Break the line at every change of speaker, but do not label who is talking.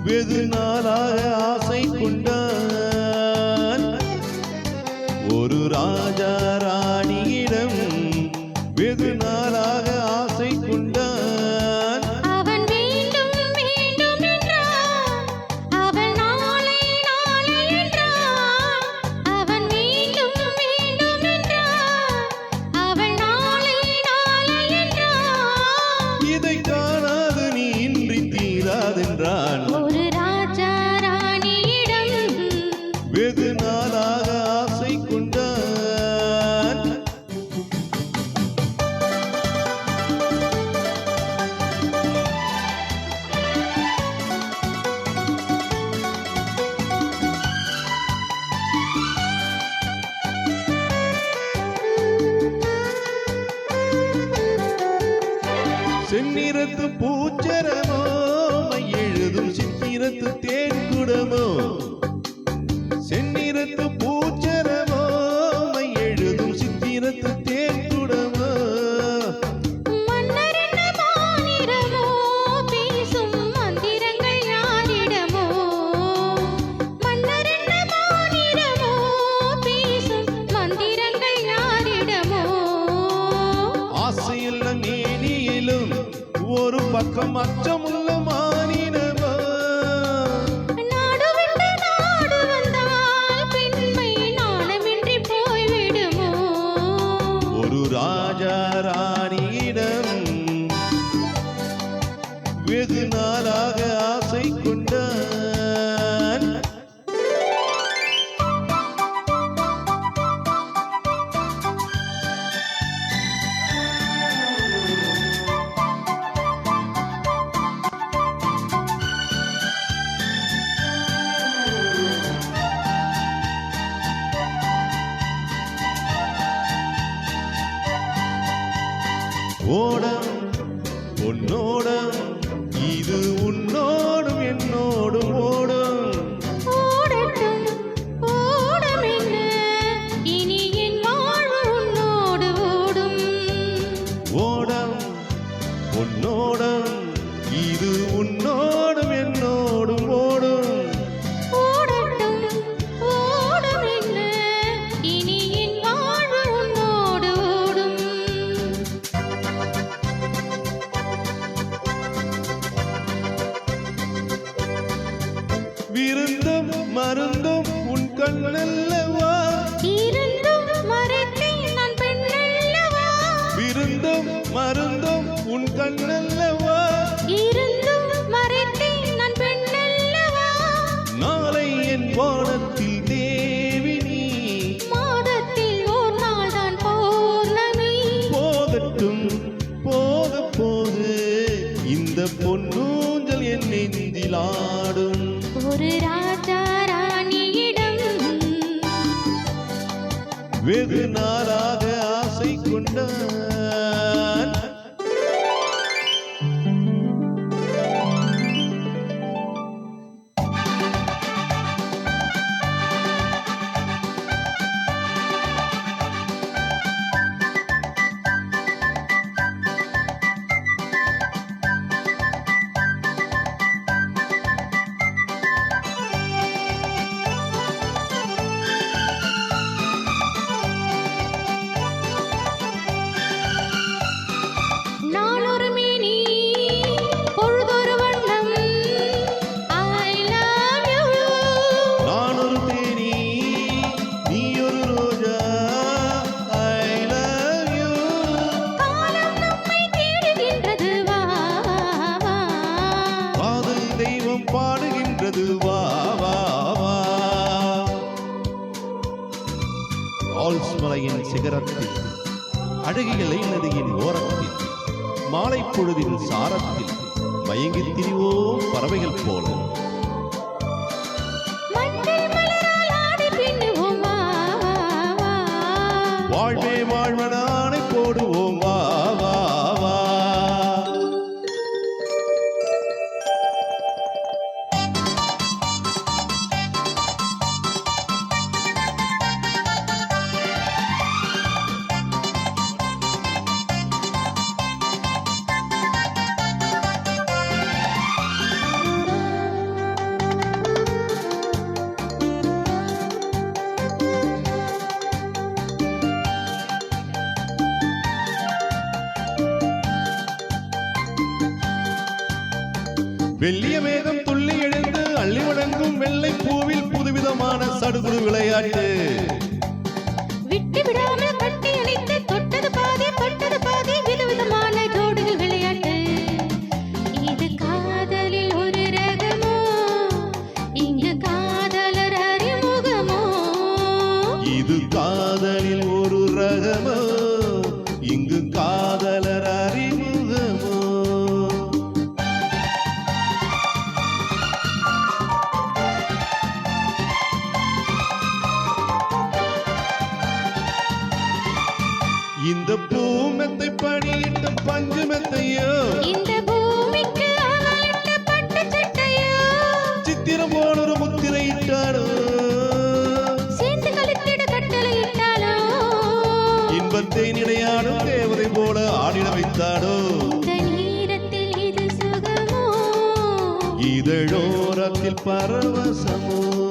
வெகு நாளாக ஆசை கொண்டான் ஒரு ராஜா ராணியிடம் வெகு நாளாக ஆசை கொண்டான்
அவன் வேண்டும் வேண்டும் என்றான் அவள் நாளை நாளை என்றான் அவன் வேண்டும் வேண்டும் என்றான் அவள் நாளை நாளை என்றான்
இதை காணாது நீ இன்றி தீராதென்றான்
ஒரு ராஜா ராணியிடம்
வெகு நாளாக ஆசை கொண்டான் செந்நிறத்து பூச்சரமோ எழுதும் சித்திரத்து தேன் குடமோ செந்நிறத்து பூச்சரமோ எழுதும் சித்திரத்து தேன் குடமோ
மன்னரென்ன மாநிறமோ பேசும் மந்திரங்கள் யாரிடமோ மன்னரென்ன மாநிறமோ பேசும் மந்திரங்கள் யாரிடமோ
ஆசையுள்ள மேனியிலும் ஒரு பக்கம் அச்சமுள்ள மானினமோ
நாடு விட்டு நாடு வந்தால் பெண்மை நாணமின்றி போய்விடுமோ
ஒரு ராஜா ராணியிடம் வெகு நாளாக ஆசை கொண்டான் ஓடம் உன்னோடம் இது உன்னோடும் என்னோடும் ஓடும்
ஓடட்டும் ஓடம் என்ன இனி என் வாழ்வு உன்னோடு ஓடும்
ஓடம் உன்னோடம் இது உன்னோடும் என்னோடும் ஓடும்
ஓடட்டும் ஓடம் என்ன இனி என் வாழ்வு உன்னோடு ஓடும்
விருந்தும் மருந்தும் உன் கண்ணல்லவா
இருந்தும் மறைத்தேன் நான் பெண்ணல்லவா
விருந்தும் மருந்தும் உன் கண்ணல்லவா
இருந்தும் மறைத்தேன் நான் பெண்ணல்லவா
நாளை என் வானத்தில் தேவி நீ
மாதத்தில் ஓர் நாள் தான் பௌர்ணமி
போகட்டும் போக போது இந்த பொன்னூஞ்சல் என் நெஞ்சில் ஆடும்
ஒரு ராஜா ராணியிடம்
வெகு நாளாக ஆசை கொண்டான்
நாளொரு மேனி பொழுதொரு வண்ணம் I love you
நான் ஒரு தேனி நீ ஒரு ரோஜா I love you
காலம் நம்மை தேடுகின்றது வா வா
காதல் தெய்வம் பாடுகின்றது வா வா வா ஆல்ஸ் மலையின் சிகரத்தில் அழகியலை நதியின் ஓரத்தில் மாலை பொழுதின் சாரத்தில் மயங்கித் திரிவோம் பறவைகள் போல
மஞ்சள் மலரால் ஆடி பின்னுவோம் வா வா
வாழ்வே வாழ்வனானை போடுவோம் வா வா வா வெள்ளிய மேகம் துள்ளி எழுந்து அள்ளி வழங்கும் வெள்ளை பூவில் புதுவிதமான சடுகுடு விளையாட்டு.
விட்டு விடாமல் கட்டி அணைத்து தொட்டது பாதி பட்டது பாதி விதவிதமான ஜோடிகள் விளையாட்டு. இது காதலில் ஒரு ரகமோ, இங்கு காதலர் அறிமுகமோ.
இது காதலில் ஒரு ரகமோ, இங்கு காதலர் அறிமுகமோ. இந்த பூமெத்தை படியிட்ட பஞ்சு மெத்தையோ,
இந்த பூமிக்கு அவளிட்ட பட்டு சட்டையோ,
சித்திரம் போல ஒரு முத்திரை இட்டாரோ,
சேர்ந்து கழுத்திட கட்டளை இட்டாலோ,
இன்பத்தை நினையாடும் தேவதை போல ஆடிட வைத்தாடோ.
இந்த நேரத்தில் இது சுகமோ,
இதழோரத்தில் பரவசமோ.